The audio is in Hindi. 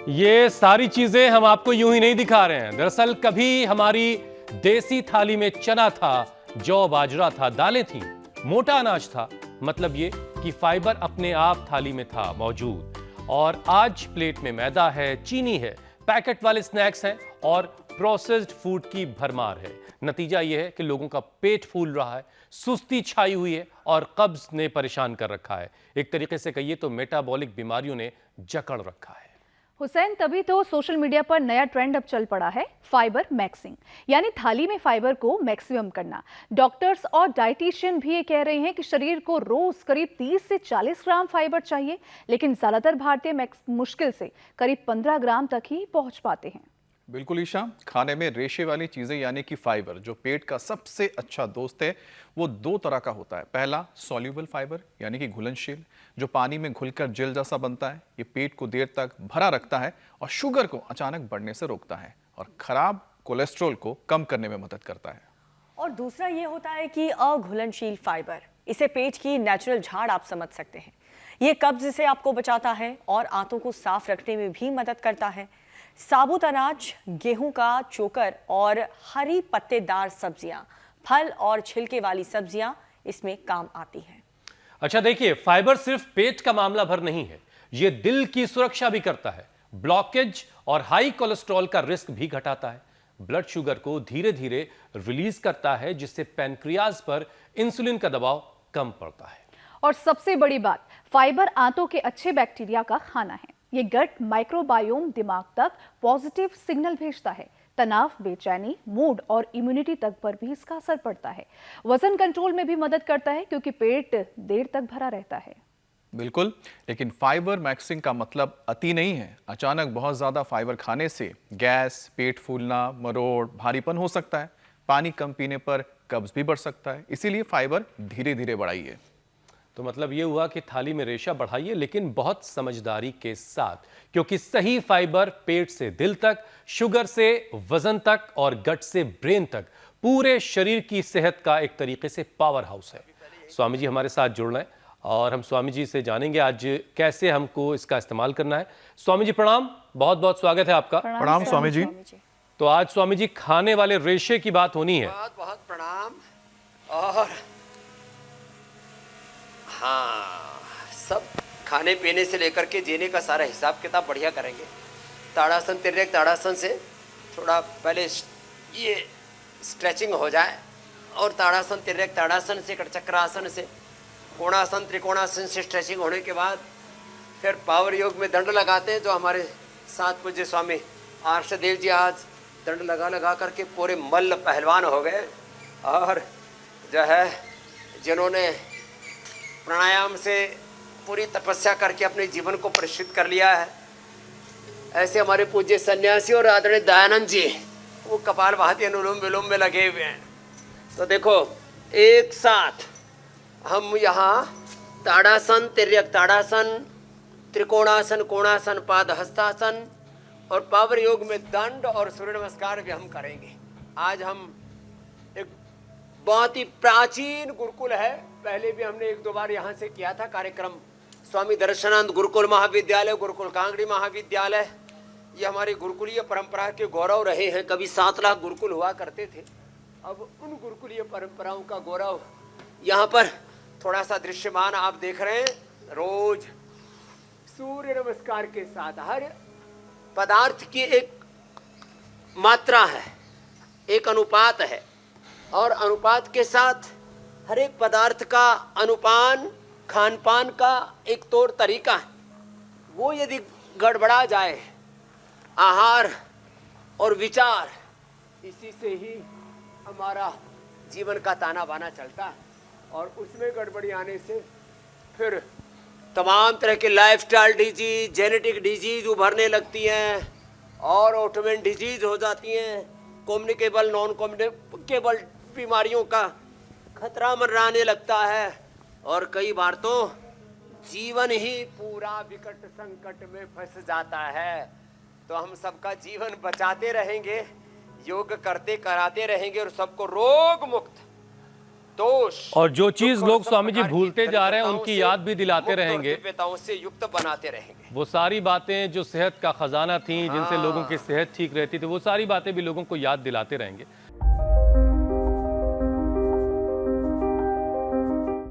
ये सारी चीजें हम आपको यूं ही नहीं दिखा रहे हैं। दरअसल कभी हमारी देसी थाली में चना था, जौ बाजरा था, दालें थी, मोटा अनाज था। मतलब ये कि फाइबर अपने आप थाली में था मौजूद। और आज प्लेट में मैदा है, चीनी है, पैकेट वाले स्नैक्स हैं और प्रोसेस्ड फूड की भरमार है। नतीजा यह है कि लोगों का पेट फूल रहा है, सुस्ती छाई हुई है और कब्ज ने परेशान कर रखा है। एक तरीके से कहिए तो मेटाबॉलिक बीमारियों ने जकड़ रखा है। हुसैन, तभी तो सोशल मीडिया पर नया ट्रेंड अब चल पड़ा है, फाइबर मैक्सिंग, यानी थाली में फाइबर को मैक्सिमम करना। डॉक्टर्स और डाइटिशियन भी ये कह रहे हैं कि शरीर को रोज करीब 30 से 40 ग्राम फाइबर चाहिए, लेकिन ज्यादातर भारतीय मुश्किल से करीब 15 ग्राम तक ही पहुंच पाते हैं। बिल्कुल ईशा, खाने में रेशे वाली चीजें यानी कि फाइबर जो पेट का सबसे अच्छा दोस्त है वो दो तरह का होता है। पहला सॉल्यूबल फाइबर यानी कि घुलनशील, जो पानी में घुलकर जेल जैसा बनता है। ये पेट को देर तक भरा रखता है और शुगर को अचानक बढ़ने से रोकता है और खराब कोलेस्ट्रॉल को कम करने में मदद करता है। और दूसरा ये होता है कि अघुलनशील फाइबर, इसे पेट की नेचुरल झाड़ आप समझ सकते हैं। ये कब्ज से आपको बचाता है और आंतों को साफ रखने में भी मदद करता है। साबुत अनाज, गेहूं का चोकर और हरी पत्तेदार सब्जियां, फल और छिलके वाली सब्जियां इसमें काम आती हैं। अच्छा देखिए, फाइबर सिर्फ पेट का मामला भर नहीं है, यह दिल की सुरक्षा भी करता है। ब्लॉकेज और हाई कोलेस्ट्रॉल का रिस्क भी घटाता है। ब्लड शुगर को धीरे धीरे रिलीज करता है, जिससे पैनक्रियाज पर इंसुलिन का दबाव कम पड़ता है। और सबसे बड़ी बात, फाइबर आंतों के अच्छे बैक्टीरिया का खाना है। ये गट माइक्रोबायोम दिमाग तक पॉजिटिव सिग्नल भेजता है। तनाव, बेचैनी, मूड और इम्यूनिटी तक पर भी इसका असर पड़ता है। वजन कंट्रोल में भी मदद करता है क्योंकि पेट देर तक भरा रहता है। बिल्कुल, लेकिन फाइबर मैक्सिंग का मतलब अति नहीं है। अचानक बहुत ज्यादा फाइबर खाने से गैस, पेट फूलना, मरोड़, भारीपन हो सकता है। पानी कम पीने पर कब्ज भी बढ़ सकता है। इसीलिए फाइबर धीरे धीरे बढ़ाइए। तो मतलब ये हुआ कि थाली में रेशा बढ़ाइए, लेकिन बहुत समझदारी के साथ, क्योंकि सही फाइबर पेट से दिल तक, शुगर से वजन तक और गट से ब्रेन तक पूरे शरीर की सेहत का एक तरीके से पावर हाउस है। स्वामी जी हमारे साथ जुड़ रहे हैं और हम स्वामी जी से जानेंगे आज कैसे हमको इसका इस्तेमाल करना है। स्वामी जी प्रणाम, बहुत बहुत स्वागत है आपका। प्रणाम स्वामी जी। तो आज स्वामी जी खाने वाले रेशे की बात होनी है। बहुत बहुत प्रणाम। और हाँ, सब खाने पीने से लेकर के जीने का सारा हिसाब किताब बढ़िया करेंगे। ताड़ासन, तिर्यक ताड़ासन से थोड़ा पहले ये स्ट्रेचिंग हो जाए और ताड़ासन, तिर्यक ताड़ासन से, कटचक्रासन से, कोणासन, त्रिकोणासन से स्ट्रेचिंग होने के बाद फिर पावर योग में दंड लगाते हैं। जो हमारे साथ पूज्य स्वामी आर्षदेव जी आज दंड लगा लगा करके पूरे मल्ल पहलवान हो गए। और जो है जिन्होंने प्राणायाम से पूरी तपस्या करके अपने जीवन को परिष्कृत कर लिया है, ऐसे हमारे पूज्य सन्यासी और आदरणीय दयानंद जी वो कपालभाति अनुलोम विलोम में लगे हुए हैं। तो देखो, एक साथ हम यहाँ ताड़ासन, तिर्यक ताड़ासन, त्रिकोणासन, कोणासन, पाद हस्तासन और पावर योग में दंड और सूर्य नमस्कार भी हम करेंगे। आज हम एक बहुत ही प्राचीन गुरुकुल है, पहले भी हमने एक दो बार यहाँ से किया था कार्यक्रम। स्वामी दर्शनानंद गुरुकुल महाविद्यालय, गुरुकुल कांगड़ी महाविद्यालय, ये हमारी गुरुकुलीय परंपरा के गौरव रहे हैं। कभी 7 लाख गुरुकुल हुआ करते थे। अब उन गुरुकुलीय परंपराओं का गौरव यहाँ पर थोड़ा सा दृश्यमान आप देख रहे हैं। रोज सूर्य नमस्कार के साथ हर पदार्थ की एक मात्रा है, एक अनुपात है, और अनुपात के साथ हर एक पदार्थ का अनुपान, खान पान का एक तौर तरीका है। वो यदि गड़बड़ा जाए, आहार और विचार, इसी से ही हमारा जीवन का ताना बाना चलता है। और उसमें गड़बड़ी आने से फिर तमाम तरह के लाइफस्टाइल डिजीज, जेनेटिक डिजीज उभरने लगती हैं और ऑटोमेन डिजीज हो जाती हैं। कम्युनिकेबल, नॉन कम्युनिकेबल बीमारियों का खतरा मंडराने लगता है और कई बार तो जीवन ही पूरा विकट संकट में फंस जाता है। तो हम सबका जीवन बचाते रहेंगे, योग करते कराते रहेंगे और सबको रोग मुक्त दोष और जो चीज दुख लोग सब स्वामी जी प्रकार की भूलते जा रहे हैं दरिद्रताओं उनकी से याद भी दिलाते मुक्त और रहेंगे। दिव्यताओं से युक्त बनाते रहेंगे। वो सारी बातें जो सेहत का खजाना थी, जिनसे लोगों की सेहत ठीक रहती थी, वो सारी बातें भी लोगों को याद दिलाते रहेंगे।